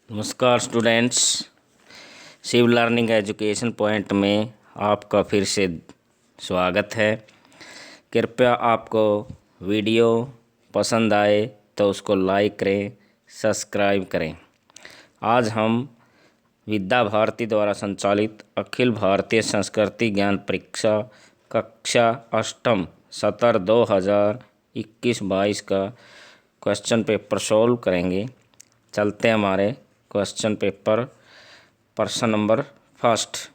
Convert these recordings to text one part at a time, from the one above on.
नमस्कार students, Shiv learning education point में आपका फिर से स्वागत है। कृपया आपको वीडियो पसंद आए तो उसको लाइक करें, सब्सक्राइब करें। आज हम विद्या भारती द्वारा संचालित अखिल भारतीय संस्कृति ज्ञान परीक्षा कक्षा अष्टम सत्र 2021-22 का क्वेश्चन पेपर सॉल्व करेंगे। चलते हैं हमारे क्वेश्चन पेपर। प्रश्न नंबर फर्स्ट,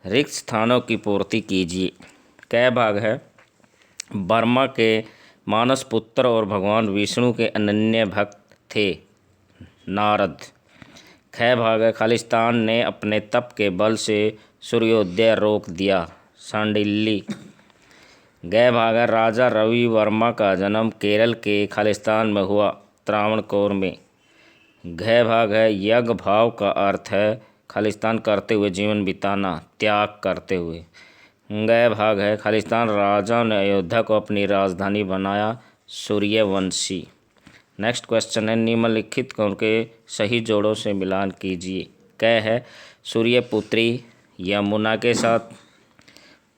रिक्त स्थानों की पूर्ति कीजिए। क भाग है, बर्मा के मानस पुत्र और भगवान विष्णु के अनन्य भक्त थे नारद। ख भाग है, खालिस्तान ने अपने तप के बल से सूर्योदय रोक दिया शांडिल्य। ग भाग है, राजा रवि वर्मा का जन्म केरल के खालिस्तान में हुआ त्रावणकोर में। घ भाग है, यज्ञ भाव का अर्थ है खालिस्तान करते हुए जीवन बिताना, त्याग करते हुए। ग भाग है, खालिस्तान राजा ने अयोध्या को अपनी राजधानी बनाया, सूर्यवंशी। नेक्स्ट क्वेश्चन है, निम्नलिखित के सही जोड़ों से मिलान कीजिए। क है, सूर्यपुत्री यमुना के साथ।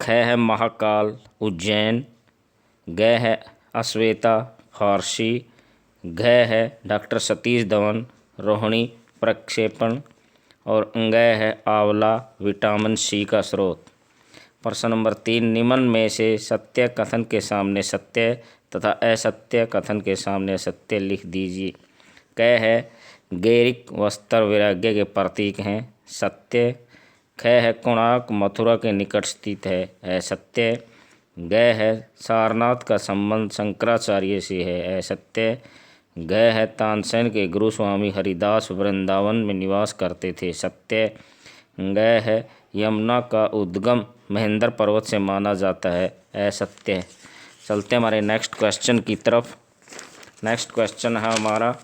ख है, महाकाल उज्जैन। ग है, अश्वेता फारसी। घ है, डॉक्टर सतीश धवन रोहिणी प्रक्षेपण। और अंग है, आंवला विटामिन सी का स्रोत। प्रश्न नंबर 3, निम्न में से सत्य कथन के सामने सत्य तथा असत्य कथन के सामने असत्य लिख दीजिए। क है, गेरिक वस्त्र वैराग्य के प्रतीक हैं, सत्य। ख है, कोणार्क मथुरा के निकट स्थित है, असत्य। ग है, सारनाथ का संबंध शंकराचार्य से है, असत्य। ग है, तानसेन के गुरु स्वामी हरिदास वृंदावन में निवास करते थे, सत्य। ग है, यमुना का उद्गम महेंद्र पर्वत से माना जाता है, असत्य। चलते हमारे नेक्स्ट क्वेश्चन की तरफ। नेक्स्ट क्वेश्चन है हमारा,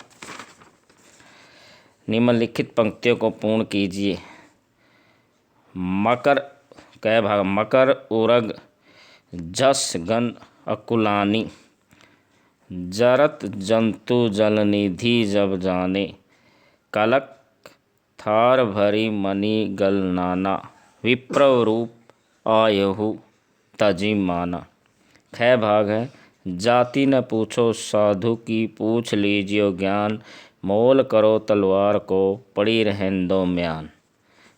निम्नलिखित पंक्तियों को पूर्ण कीजिए। मकर क भाग, मकर उरग जस गण अकुलानी। जरत जंतु जलनिधि जब जाने। कलक थार भरी मणि गल नाना। विप्रव रूप आयहु तजी माना। ख भाग है, जाति न पूछो साधु की, पूछ लीजियो ज्ञान। मोल करो तलवार को, पड़ी रहन दो म्यान।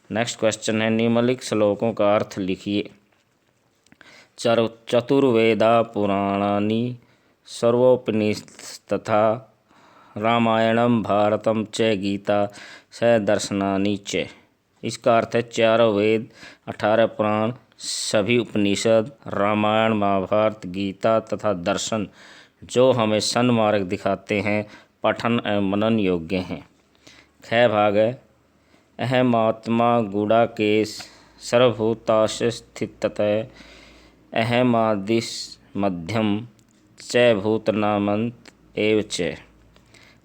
नेक्स्ट क्वेश्चन है, निम्नलिखित श्लोकों का अर्थ लिखिए। चतुर्वेदा पुराणानि सर्वोपनिषद तथा रामायणम भारतम च गीता स दर्शनानि च। इसका अर्थ है, चारों वेद, 18 पुराण, सभी उपनिषद, रामायण महाभारत गीता तथा दर्शन जो हमें सन्मार्ग दिखाते हैं, पठन एवं मनन योग्य हैं। ख भाग है, अहमात्मा गुड़ा के सर्वभूताश स्थिततः। अहमादिश मध्यम च भूतनामंत एव च।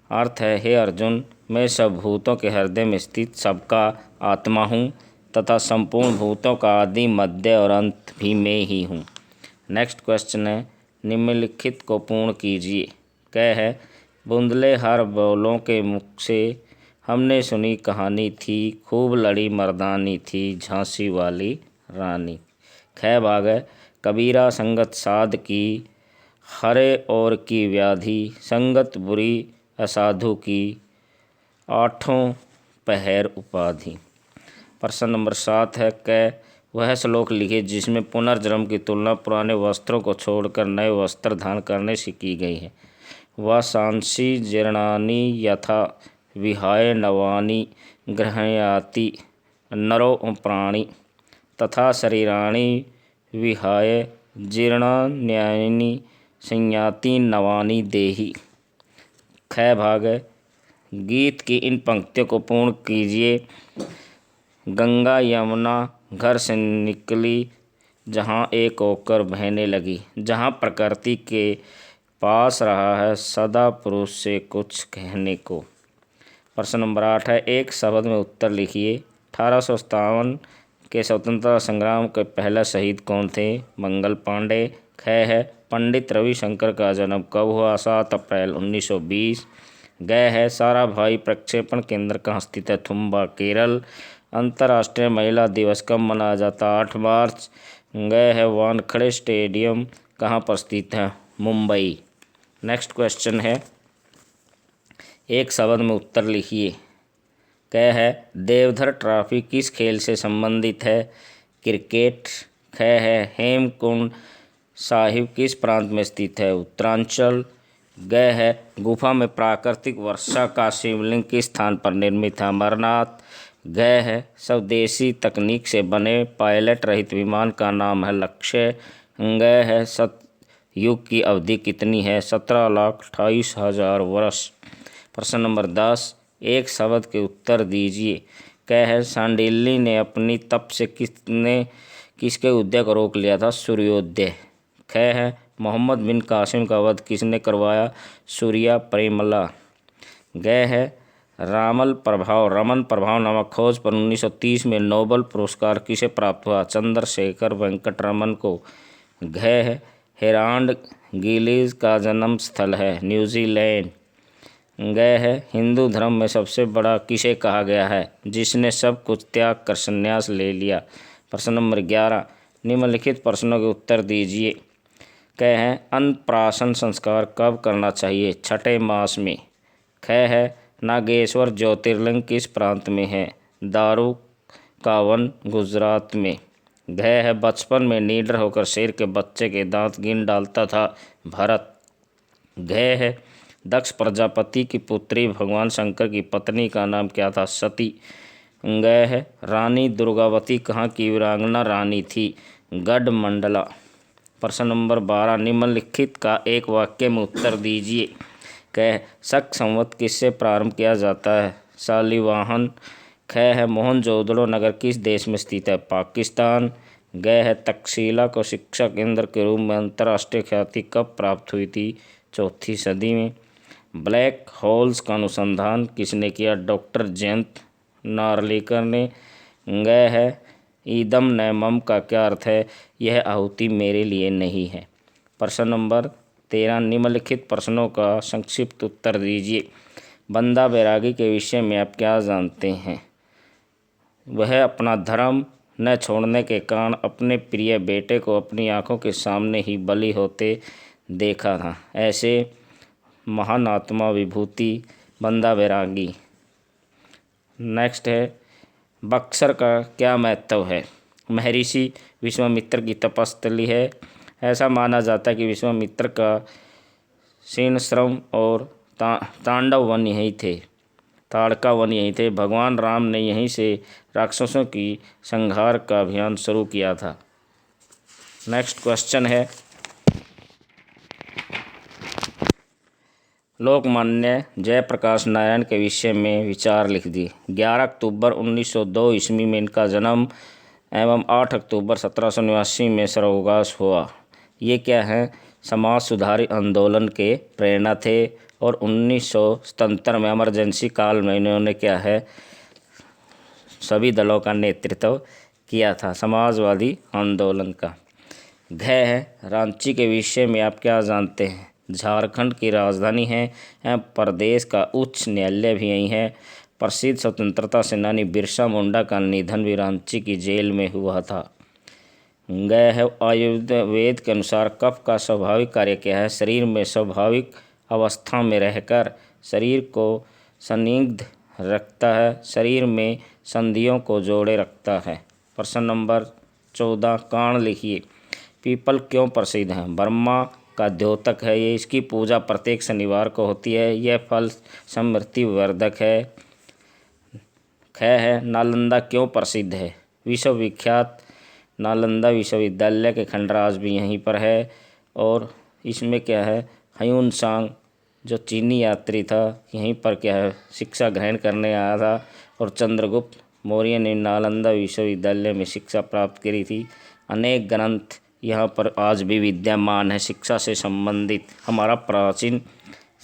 अर्थ है, हे अर्जुन, मैं सब भूतों के हृदय में स्थित सबका आत्मा हूँ तथा संपूर्ण भूतों का आदि मध्य और अंत भी मैं ही हूँ। नेक्स्ट क्वेश्चन है, निम्नलिखित को पूर्ण कीजिए। क है, बुंदले हर बोलों के मुख से हमने सुनी कहानी थी, खूब लड़ी मर्दानी थी झांसी वाली रानी। ख भाग है, कबीरा संगत साध की, हरे और की व्याधि, संगत बुरी असाधु की, आठों पहर उपाधि। प्रश्न नंबर 7 है, क वह श्लोक लिखे जिसमें पुनर्जन्म की तुलना पुराने वस्त्रों को छोड़कर नए वस्त्र धारण करने से की गई है। वासांसि जीर्णानि यथा विहाय नवानि गृह्णाति नरो प्राणि तथा शरीराणि विहाय जीर्णान्यानि संयाति नवानि देहि। ख भाग है, गीत की इन पंक्तियों को पूर्ण कीजिए। गंगा यमुना घर से निकली, जहाँ एक होकर बहने लगी। जहाँ प्रकृति के पास रहा है सदा पुरुष से कुछ कहने को। प्रश्न नंबर 8 है, एक शब्द में उत्तर लिखिए। 1857 के स्वतंत्रता संग्राम के पहला शहीद कौन थे? मंगल पांडे। ख है, पंडित रविशंकर का जन्म कब हुआ? 7 अप्रैल 1920। गए है साराभाई प्रक्षेपण केंद्र कहाँ स्थित है? थुम्बा, केरल। अंतर्राष्ट्रीय महिला दिवस कब मनाया जाता है? 8 मार्च। गए है वानखेड़े स्टेडियम कहाँ पर स्थित है? मुंबई। नेक्स्ट क्वेश्चन है, एक शब्द में उत्तर लिखिए। क्या है? देवधर ट्रॉफी किस खेल से संबंधित है? क्रिकेट। क्या है? हेमकुंड साहिब किस प्रांत में स्थित है? उत्तरांचल। गए है गुफा में प्राकृतिक वर्षा का शिवलिंग किस स्थान पर निर्मित है? अमरनाथ। गए है स्वदेशी तकनीक से बने पायलट रहित विमान का नाम है लक्ष्य। गए है सतयुग की अवधि कितनी है? 17,28,000 वर्ष। प्रश्न नंबर 10, एक शब्द के उत्तर दीजिए। क्या है? सांडिल्य ने अपनी तप से किसके उदय को रोक लिया था? सूर्योदय। क्या है? मोहम्मद बिन कासिम का वध किसने करवाया? सूर्या प्रेमला। गए है रमन प्रभाव नामक खोज पर 1930 में नोबेल पुरस्कार किसे प्राप्त हुआ? चंद्रशेखर वेंकट रमन को। गए है हेराल्ड गिलीज का जन्म स्थल है न्यूजीलैंड। गए है हिंदू धर्म में सबसे बड़ा किसे कहा गया है? जिसने सब कुछ त्याग कर संन्यास ले लिया। प्रश्न नंबर 11, निम्नलिखित प्रश्नों के उत्तर दीजिए। क्या है? अन्नप्राशन संस्कार कब करना चाहिए? छठे मास में। क्या है? नागेश्वर ज्योतिर्लिंग किस प्रांत में है? दारुकावन गुजरात में। गए है बचपन में नीडर होकर शेर के बच्चे के दांत गिन डालता था भरत। गए है दक्ष प्रजापति की पुत्री भगवान शंकर की पत्नी का नाम क्या था? सती। गए है रानी दुर्गावती कहाँ की वीरांगना रानी थी? गढ़मंडला। प्रश्न नंबर 12, निम्नलिखित का एक वाक्य में उत्तर दीजिए। क्या शक संवत किससे प्रारंभ किया जाता है? शालिवाहन। क्या है मोहनजोदड़ो नगर किस देश में स्थित है? पाकिस्तान। गए है तक्षशिला को शिक्षा केंद्र के रूप में अंतर्राष्ट्रीय ख्याति कब प्राप्त हुई थी? 4वीं सदी में। ब्लैक होल्स का अनुसंधान किसने किया? डॉक्टर जयंत नार्लिकर ने। गए है ईदम नैमम का क्या अर्थ है? यह आहुति मेरे लिए नहीं है। प्रश्न नंबर 13, निम्नलिखित प्रश्नों का संक्षिप्त उत्तर दीजिए। बंदा बैरागी के विषय में आप क्या जानते हैं? वह अपना धर्म न छोड़ने के कारण अपने प्रिय बेटे को अपनी आंखों के सामने ही बलि होते देखा था। ऐसे महान आत्मा विभूति बंदा बैरागी। नेक्स्ट है, बक्सर का क्या महत्व है? महर्षि विश्वामित्र की तपस्थली है। ऐसा माना जाता है कि विश्वामित्र का शीर्णश्रम और तांडव वन यहीं थे, ताड़का वन यहीं थे। भगवान राम ने यहीं से राक्षसों की संहार का अभियान शुरू किया था। नेक्स्ट क्वेश्चन है, लोकमान्य जयप्रकाश नारायण के विषय में विचार लिख दिए। 11 अक्टूबर 1902 ईस्वी में इनका जन्म एवं 8 अक्टूबर 1789 में स्वर्गवास हुआ। ये क्या है? समाज सुधारी आंदोलन के प्रेरणा थे और 1977 में इमरजेंसी काल में इन्होंने क्या है सभी दलों का नेतृत्व किया था समाजवादी आंदोलन का। गए है रांची के विषय में आप क्या जानते हैं? झारखंड की राजधानी है एवं प्रदेश का उच्च न्यायालय भी यहीं है। प्रसिद्ध स्वतंत्रता सेनानी बिरसा मुंडा का निधन भी रांची की जेल में हुआ था। गए है आयुर्वेद के अनुसार कफ का स्वाभाविक कार्य क्या है? शरीर में स्वाभाविक अवस्था में रहकर शरीर को संदिग्ध रखता है, शरीर में संधियों को जोड़े रखता है। प्रश्न नंबर 14, कारण लिखिए। पीपल क्यों प्रसिद्ध है? ब्रह्मा का द्योतक है ये, इसकी पूजा प्रत्येक शनिवार को होती है। यह फल समृद्धि वर्धक है। खै है नालंदा क्यों प्रसिद्ध है? विश्वविख्यात नालंदा विश्वविद्यालय के खंडराज भी यहीं पर है। और इसमें क्या है ह्यून सांग जो चीनी यात्री था यहीं पर क्या है शिक्षा ग्रहण करने आया था और चंद्रगुप्त मौर्य ने नालंदा विश्वविद्यालय में शिक्षा प्राप्त करी थी। अनेक ग्रंथ यहाँ पर आज भी विद्यमान है शिक्षा से संबंधित। हमारा प्राचीन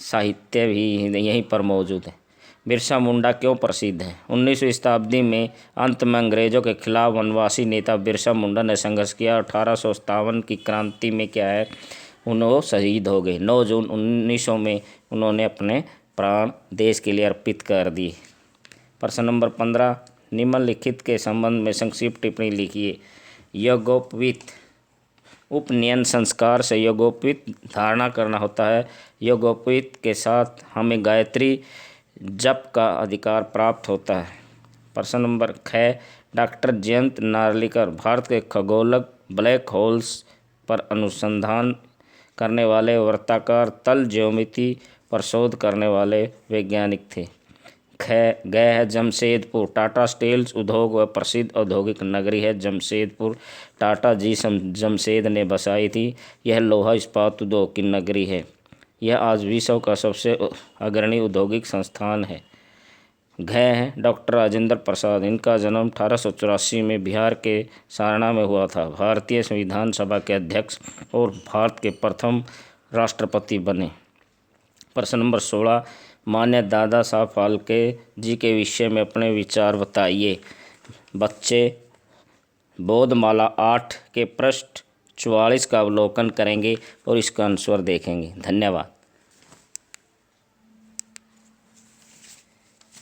साहित्य भी यहीं पर मौजूद है। बिरसा मुंडा क्यों प्रसिद्ध है? 19वीं शताब्दी में अंत में अंग्रेजों के खिलाफ वनवासी नेता बिरसा मुंडा ने संघर्ष किया। 1857 की क्रांति में क्या है उन्होंने शहीद हो गए। 9 जून 1900 में उन्होंने अपने प्राण देश के लिए अर्पित कर दिए। प्रश्न नंबर 15, निम्नलिखित के संबंध में संक्षिप्त टिप्पणी लिखिए। यज्ञोपवीत उपनयन संस्कार से यज्ञोपवीत धारणा करना होता है। यज्ञोपवीत के साथ हमें गायत्री जप का अधिकार प्राप्त होता है। प्रश्न नंबर 6, डॉक्टर जयंत नार्लिकर भारत के खगोलक ब्लैक होल्स पर अनुसंधान करने वाले वर्ताकार तल ज्योमिति पर शोध करने वाले वैज्ञानिक थे। गया है जमशेदपुर। टाटा स्टील्स उद्योग व प्रसिद्ध औद्योगिक नगरी है जमशेदपुर। टाटा जी जमशेद ने बसाई थी। यह लोहा इस्पात उद्योग की नगरी है। यह आज विश्व का सबसे अग्रणी औद्योगिक संस्थान है। गए हैं डॉक्टर राजेंद्र प्रसाद। इनका जन्म 1884 में बिहार के सारना में हुआ था। भारतीय संविधान सभा के अध्यक्ष और भारत के प्रथम राष्ट्रपति बने। प्रश्न नंबर 16, मान्य दादा साहब फाल्के जी के विषय में अपने विचार बताइए। बच्चे बोधमाला 8 के पृष्ठ 44 का अवलोकन करेंगे और इसका आंसर देखेंगे। धन्यवाद।